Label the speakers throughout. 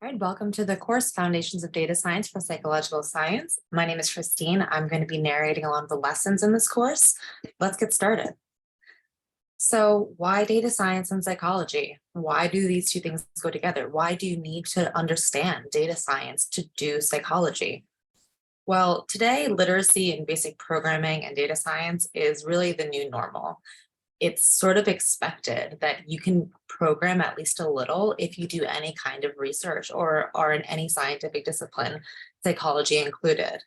Speaker 1: All right, welcome to the course Foundations of Data Science for Psychological Science. My name is Christine. I'm going to be narrating a lot of the lessons in this course. Let's get started. So why data science and psychology? Why do these two things go together? Why do you need to understand data science to do psychology? Well, today, literacy in basic programming and data science is really the new normal. It's sort of expected that you can program at least a little if you do any kind of research or are in any scientific discipline, psychology included.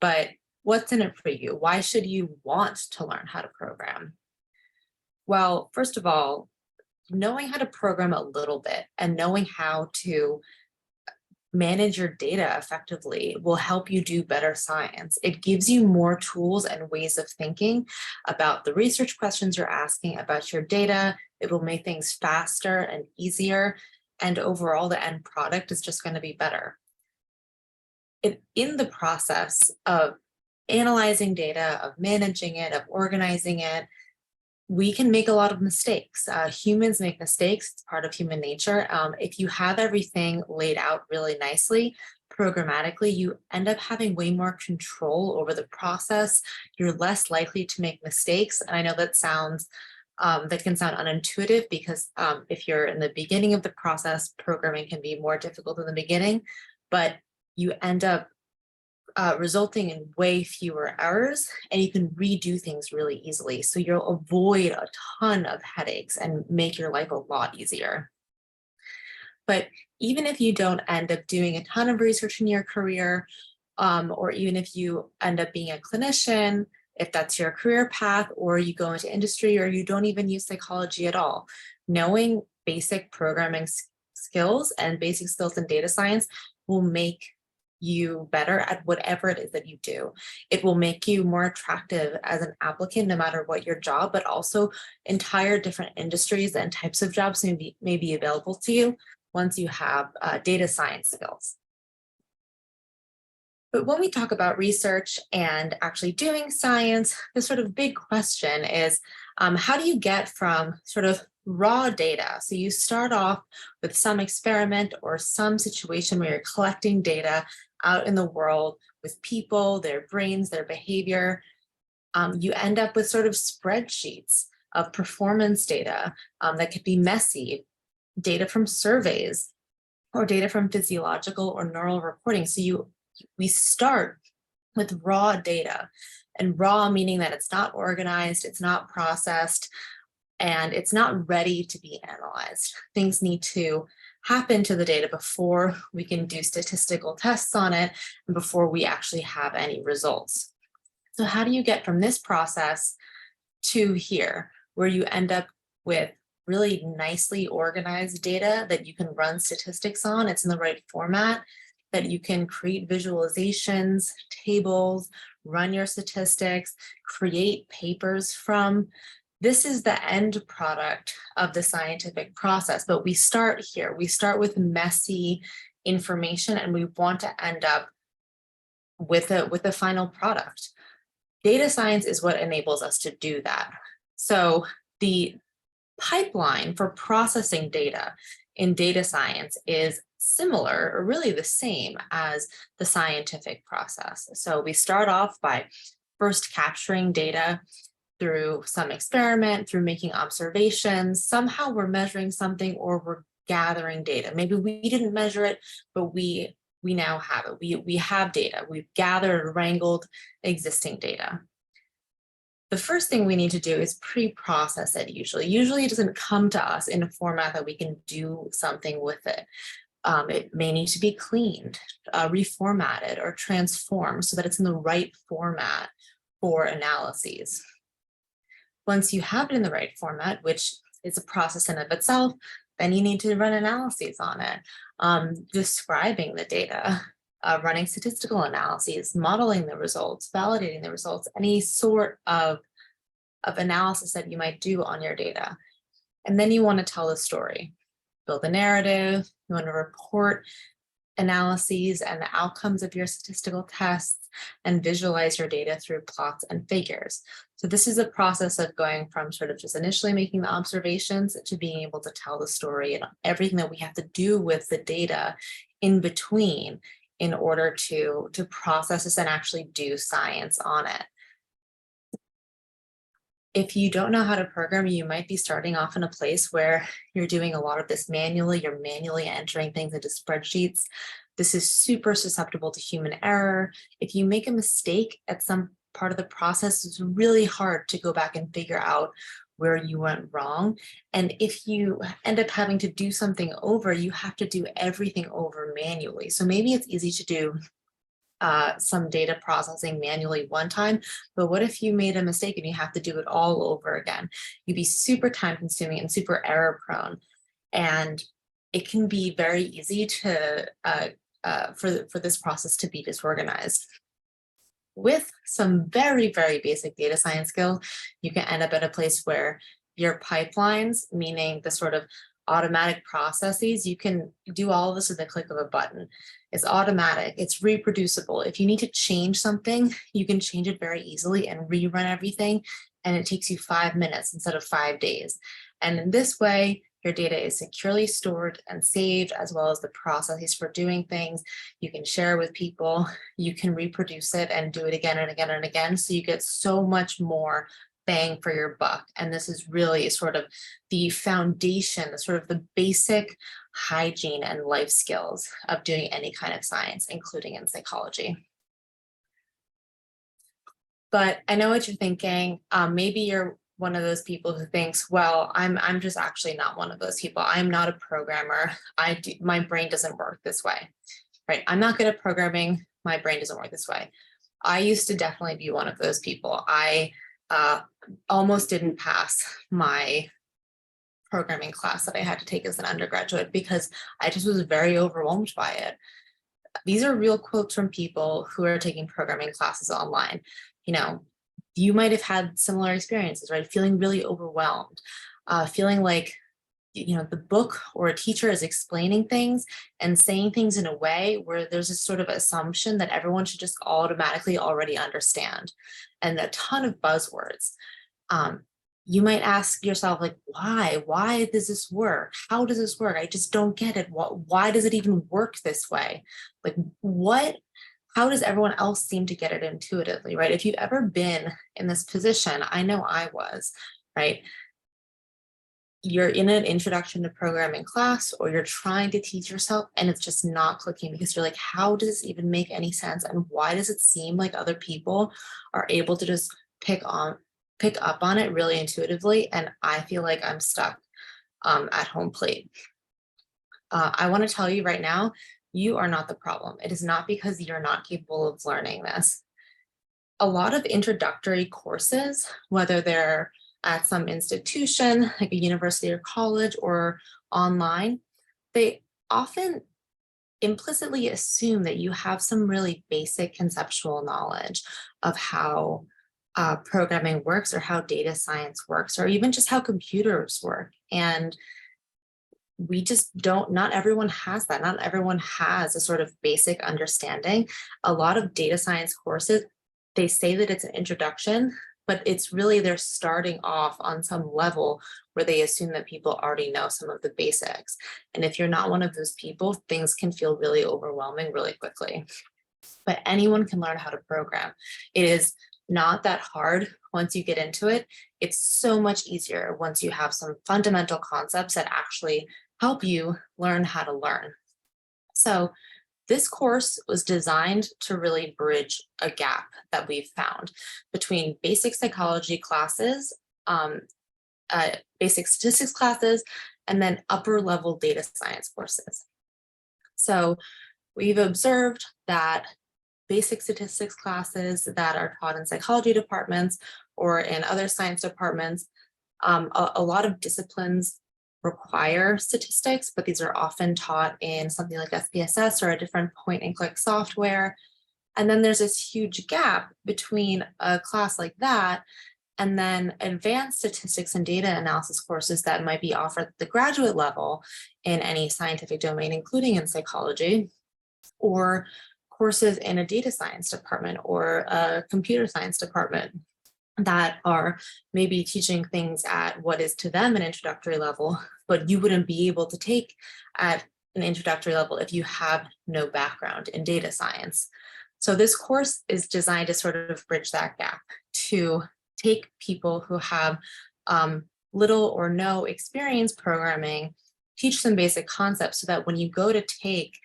Speaker 1: But what's in it for you? Why should you want to learn how to program? Well, first of all, knowing how to program a little bit and knowing how to manage your data effectively will help you do better science. It gives you more tools and ways of thinking about the research questions you're asking about your data. It will make things faster and easier, and overall the end product is just going to be better. In the process of analyzing data, of managing it, of organizing it, we can make a lot of mistakes. Humans make mistakes. It's part of human nature. If you have everything laid out really nicely, programmatically, you end up having way more control over the process. You're less likely to make mistakes. And I know that that can sound unintuitive because if you're in the beginning of the process, programming can be more difficult in the beginning, but you end up resulting in way fewer errors, and you can redo things really easily. So you'll avoid a ton of headaches and make your life a lot easier. But even if you don't end up doing a ton of research in your career, or even if you end up being a clinician, if that's your career path, or you go into industry, or you don't even use psychology at all, knowing basic programming skills and basic skills in data science will make you better at whatever it is that you do. It will make you more attractive as an applicant, no matter what your job, but also entire different industries and types of jobs may be available to you once you have data science skills. But when we talk about research and actually doing science, the sort of big question is, how do you get from sort of raw data? So you start off with some experiment or some situation where you're collecting data out in the world with people, their brains, their behavior. You end up with sort of spreadsheets of performance data that could be messy, data from surveys, or data from physiological or neural reporting. So we start with raw data, and raw meaning that it's not organized, it's not processed, and it's not ready to be analyzed. Things need to happen to the data before we can do statistical tests on it and before we actually have any results. So how do you get from this process to here, where you end up with really nicely organized data that you can run statistics on? It's in the right format, that you can create visualizations, tables, run your statistics, create papers from. This is the end product of the scientific process, but we start here. We start with messy information, and we want to end up with a final product. Data science is what enables us to do that. So the pipeline for processing data in data science is similar, or really the same as the scientific process. So we start off by first capturing data through some experiment, through making observations. Somehow we're measuring something, or we're gathering data. Maybe we didn't measure it, but we now have it. We have data. We've gathered, wrangled existing data. The first thing we need to do is pre-process it usually. Usually it doesn't come to us in a format that we can do something with it. It may need to be cleaned, reformatted, or transformed so that it's in the right format for analyses. Once you have it in the right format, which is a process in of itself, then you need to run analyses on it, describing the data, running statistical analyses, modeling the results, validating the results, any sort of analysis that you might do on your data. And then you want to tell the story, build a narrative, you want to report analyses and the outcomes of your statistical tests, and visualize your data through plots and figures. So this is a process of going from sort of just initially making the observations to being able to tell the story, and everything that we have to do with the data in between in order to process this and actually do science on it. If you don't know how to program, you might be starting off in a place where you're doing a lot of this manually, you're manually entering things into spreadsheets. This is super susceptible to human error. If you make a mistake at some part of the process, it's really hard to go back and figure out where you went wrong. And if you end up having to do something over, you have to do everything over manually. So maybe it's easy to do some data processing manually one time, but what if you made a mistake and you have to do it all over again? You'd be super time consuming and super error prone. And it can be very easy to for this process to be disorganized. With some very, very basic data science skill, you can end up at a place where your pipelines, meaning the sort of automatic processes, you can do all of this with a click of a button. It's automatic, it's reproducible. If you need to change something, you can change it very easily and rerun everything, and it takes you 5 minutes instead of 5 days. And in this way, your data is securely stored and saved, as well as the processes for doing things. You can share with people, you can reproduce it and do it again and again and again. So you get so much more bang for your buck. And this is really sort of the foundation, sort of the basic hygiene and life skills of doing any kind of science, including in psychology. But I know what you're thinking. Maybe you're one of those people who thinks, well, I'm just actually not one of those people. I'm not a programmer. My brain doesn't work this way, right? I'm not good at programming. My brain doesn't work this way. I used to definitely be one of those people. I almost didn't pass my programming class that I had to take as an undergraduate because I just was very overwhelmed by it. These are real quotes from people who are taking programming classes online. You know, you might have had similar experiences, right? Feeling really overwhelmed, feeling like, you know, the book or a teacher is explaining things and saying things in a way where there's this sort of assumption that everyone should just automatically already understand, and a ton of buzzwords. You might ask yourself, like, why does this work? How does this work? I just don't get it. Why does it even work this way? Like, how does everyone else seem to get it intuitively, right? If you've ever been in this position, I know I was, right? You're in an introduction to programming class, or you're trying to teach yourself and it's just not clicking because you're like, how does this even make any sense? And why does it seem like other people are able to just pick up on it really intuitively? And I feel like I'm stuck at home plate. I want to tell you right now, you are not the problem. It is not because you're not capable of learning this. A lot of introductory courses, whether they're at some institution like a university or college or online, they often implicitly assume that you have some really basic conceptual knowledge of how programming works, or how data science works, or even just how computers work. And we just don't, not everyone has that. Not everyone has a sort of basic understanding. A lot of data science courses, they say that it's an introduction, but it's really they're starting off on some level where they assume that people already know some of the basics. And if you're not one of those people, things can feel really overwhelming really quickly. But anyone can learn how to program. It is not that hard once you get into it. It's so much easier once you have some fundamental concepts that actually help you learn how to learn. So this course was designed to really bridge a gap that we've found between basic psychology classes, basic statistics classes, and then upper level data science courses. So we've observed that basic statistics classes that are taught in psychology departments or in other science departments, a lot of disciplines require statistics, but these are often taught in something like SPSS or a different point and click software. And then there's this huge gap between a class like that and then advanced statistics and data analysis courses that might be offered at the graduate level in any scientific domain, including in psychology, or courses in a data science department or a computer science department that are maybe teaching things at what is to them an introductory level, but you wouldn't be able to take at an introductory level if you have no background in data science. So this course is designed to sort of bridge that gap, to take people who have little or no experience programming, teach them basic concepts so that when you go to take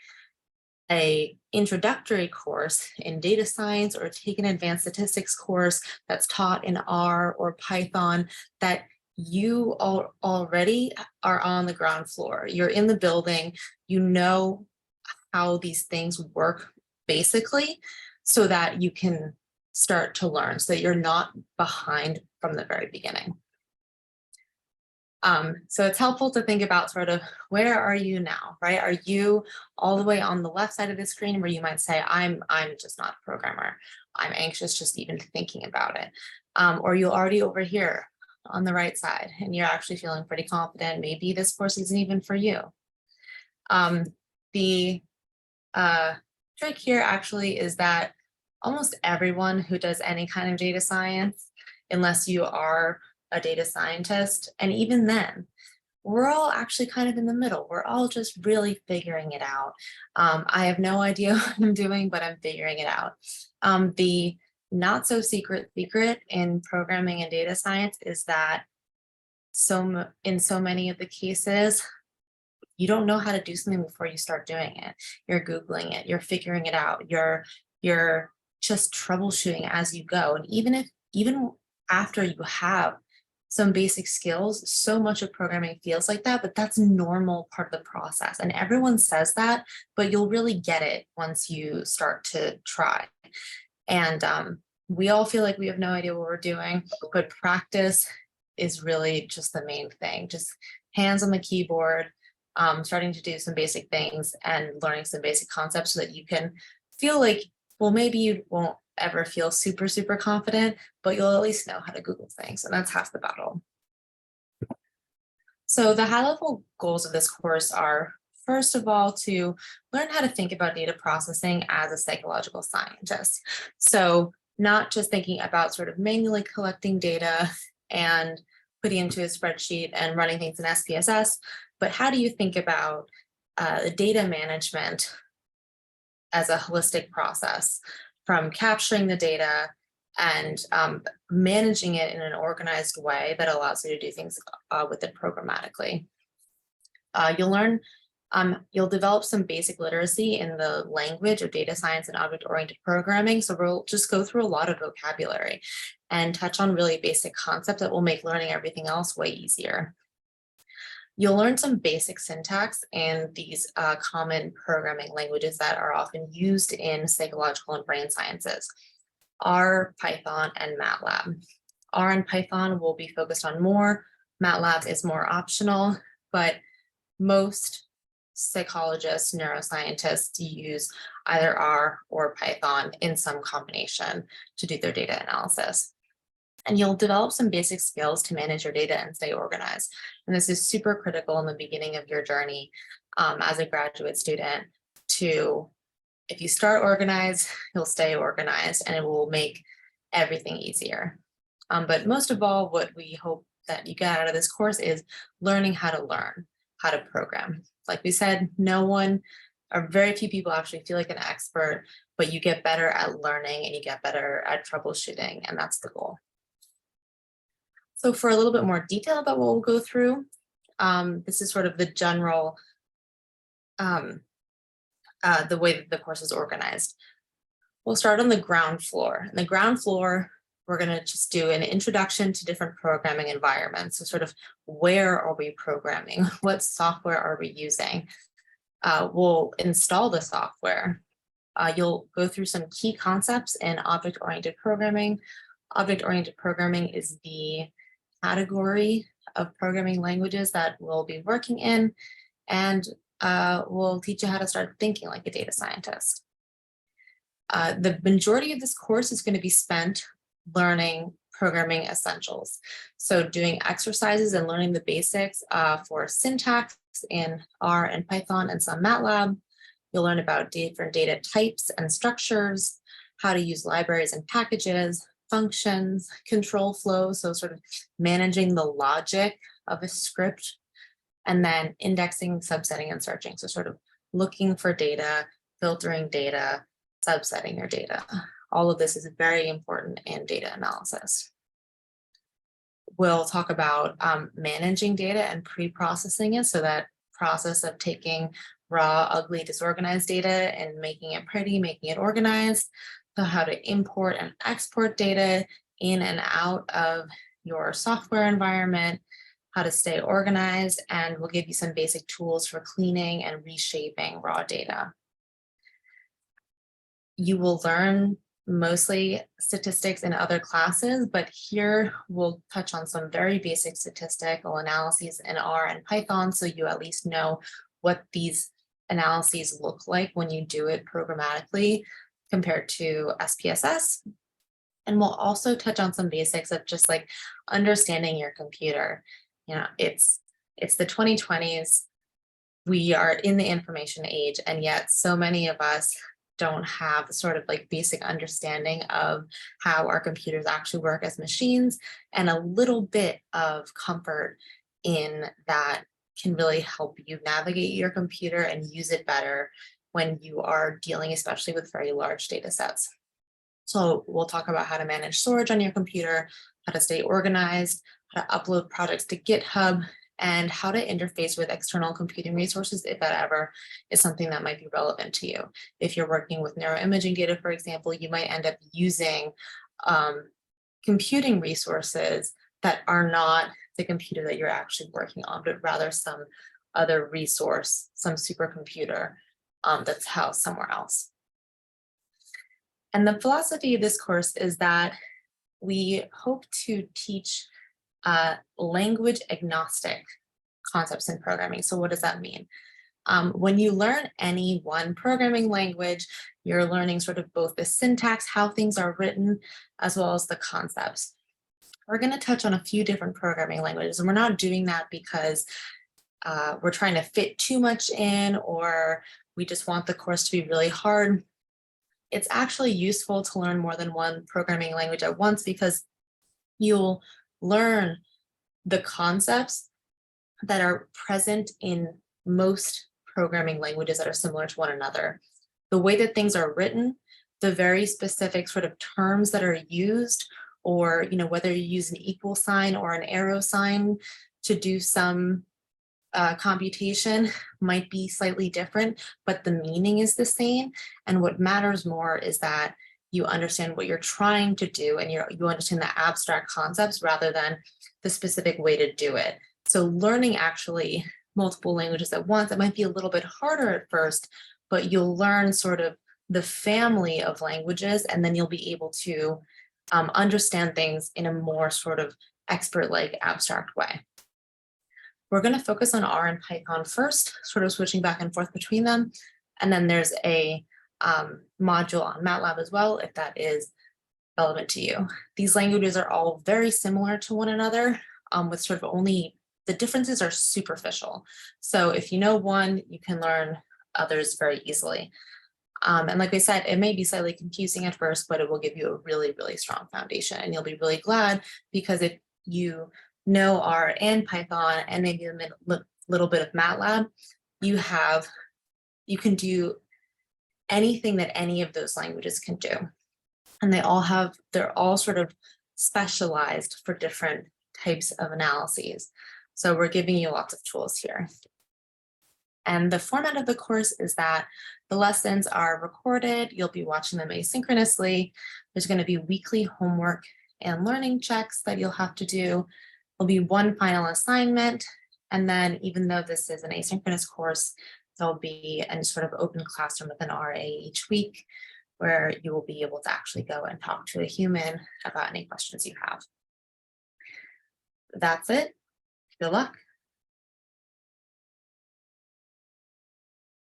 Speaker 1: a introductory course in data science or take an advanced statistics course that's taught in R or Python, that you already are on the ground floor. You're in the building, you know how these things work basically, so that you can start to learn, so that you're not behind from the very beginning. So it's helpful to think about sort of, where are you now, right? Are you all the way on the left side of the screen where you might say, I'm just not a programmer. I'm anxious just even thinking about it. Or you're already over here on the right side and you're actually feeling pretty confident. Maybe this course isn't even for you. The trick here actually is that almost everyone who does any kind of data science, unless you are a data scientist, and even then, we're all actually kind of in the middle. We're all just really figuring it out. I have no idea what I'm doing, but I'm figuring it out. The not so secret in programming and data science is that in so many of the cases, you don't know how to do something before you start doing it. You're Googling it, you're figuring it out, you're just troubleshooting as you go. And even after you have some basic skills, so much of programming feels like that, but that's a normal part of the process. And everyone says that, but you'll really get it once you start to try. And we all feel like we have no idea what we're doing, but practice is really just the main thing. Just hands on the keyboard, starting to do some basic things and learning some basic concepts so that you can feel like, well, maybe you won't ever feel super, super confident, but you'll at least know how to Google things, and that's half the battle. So the high-level goals of this course are, first of all, to learn how to think about data processing as a psychological scientist. So not just thinking about sort of manually collecting data and putting into a spreadsheet and running things in SPSS, but how do you think about data management as a holistic process, from capturing the data and managing it in an organized way that allows you to do things with it programmatically. You'll develop some basic literacy in the language of data science and object-oriented programming. So we'll just go through a lot of vocabulary and touch on really basic concepts that will make learning everything else way easier. You'll learn some basic syntax in these common programming languages that are often used in psychological and brain sciences: R, Python, and MATLAB. R and Python will be focused on more. MATLAB is more optional, but most psychologists, neuroscientists use either R or Python in some combination to do their data analysis. And you'll develop some basic skills to manage your data and stay organized. And this is super critical in the beginning of your journey as a graduate student. If you start organized, you'll stay organized, and it will make everything easier. But most of all, what we hope that you get out of this course is learning how to program. Like we said, no one or very few people actually feel like an expert, but you get better at learning and you get better at troubleshooting, and that's the goal. So for a little bit more detail about what we'll go through, this is sort of the general, the way that the course is organized. We'll start on the ground floor. On the ground floor, we're going to just do an introduction to different programming environments. So sort of, where are we programming? What software are we using? We'll install the software. You'll go through some key concepts in object-oriented programming. Object-oriented programming is the category of programming languages that we'll be working in, and we'll teach you how to start thinking like a data scientist. The majority of this course is going to be spent learning programming essentials. So doing exercises and learning the basics for syntax in R and Python and some MATLAB. You'll learn about different data types and structures, how to use libraries and packages, functions, control flows, so sort of managing the logic of a script and then indexing, subsetting, and searching. So sort of looking for data, filtering data, subsetting your data. All of this is very important in data analysis. We'll talk about managing data and pre-processing it. So that process of taking raw, ugly, disorganized data and making it pretty, making it organized. So how to import and export data in and out of your software environment, how to stay organized, and we'll give you some basic tools for cleaning and reshaping raw data. You will learn mostly statistics in other classes, but here we'll touch on some very basic statistical analyses in R and Python, so you at least know what these analyses look like when you do it programmatically compared to SPSS. And we'll also touch on some basics of just like understanding your computer. You know, it's the 2020s. We are in the information age, and yet so many of us don't have sort of like basic understanding of how our computers actually work as machines, and a little bit of comfort in that can really help you navigate your computer and use it better when you are dealing especially with very large data sets. So we'll talk about how to manage storage on your computer, how to stay organized, how to upload projects to GitHub, and how to interface with external computing resources if that ever is something that might be relevant to you. If you're working with neuroimaging data, for example, you might end up using computing resources that are not the computer that you're actually working on, but rather some other resource, some supercomputer that's housed somewhere else. And the philosophy of this course is that we hope to teach language agnostic concepts in programming. So what does that mean? When you learn any one programming language, you're learning sort of both the syntax, how things are written, as well as the concepts. We're going to touch on a few different programming languages, and we're not doing that because we're trying to fit too much in, or we just want the course to be really hard. It's actually useful to learn more than one programming language at once because you'll learn the concepts that are present in most programming languages that are similar to one another. The way that things are written, the very specific sort of terms that are used, or whether you use an equal sign or an arrow sign to do some computation might be slightly different, but the meaning is the same. And what matters more is that you understand what you're trying to do, and you understand the abstract concepts rather than the specific way to do it. So learning actually multiple languages at once, it might be a little bit harder at first, but you'll learn sort of the family of languages, and then you'll be able to understand things in a more sort of expert-like abstract way. We're going to focus on R and Python first, sort of switching back and forth between them. And then there's a module on MATLAB as well, if that is relevant to you. These languages are all very similar to one another, with sort of only the differences are superficial. So if you know one, you can learn others very easily. And like we said, it may be slightly confusing at first, but it will give you a really, really strong foundation. And you'll be really glad, because if you know R and Python and maybe a little bit of MATLAB, you can do anything that any of those languages can do. And they're all sort of specialized for different types of analyses. So we're giving you lots of tools here. And the format of the course is that the lessons are recorded. You'll be watching them asynchronously. There's going to be weekly homework and learning checks that you'll have to do. There'll be one final assignment. And then even though this is an asynchronous course, there'll be a sort of open classroom with an RA each week where you will be able to actually go and talk to a human about any questions you have. That's it. Good luck.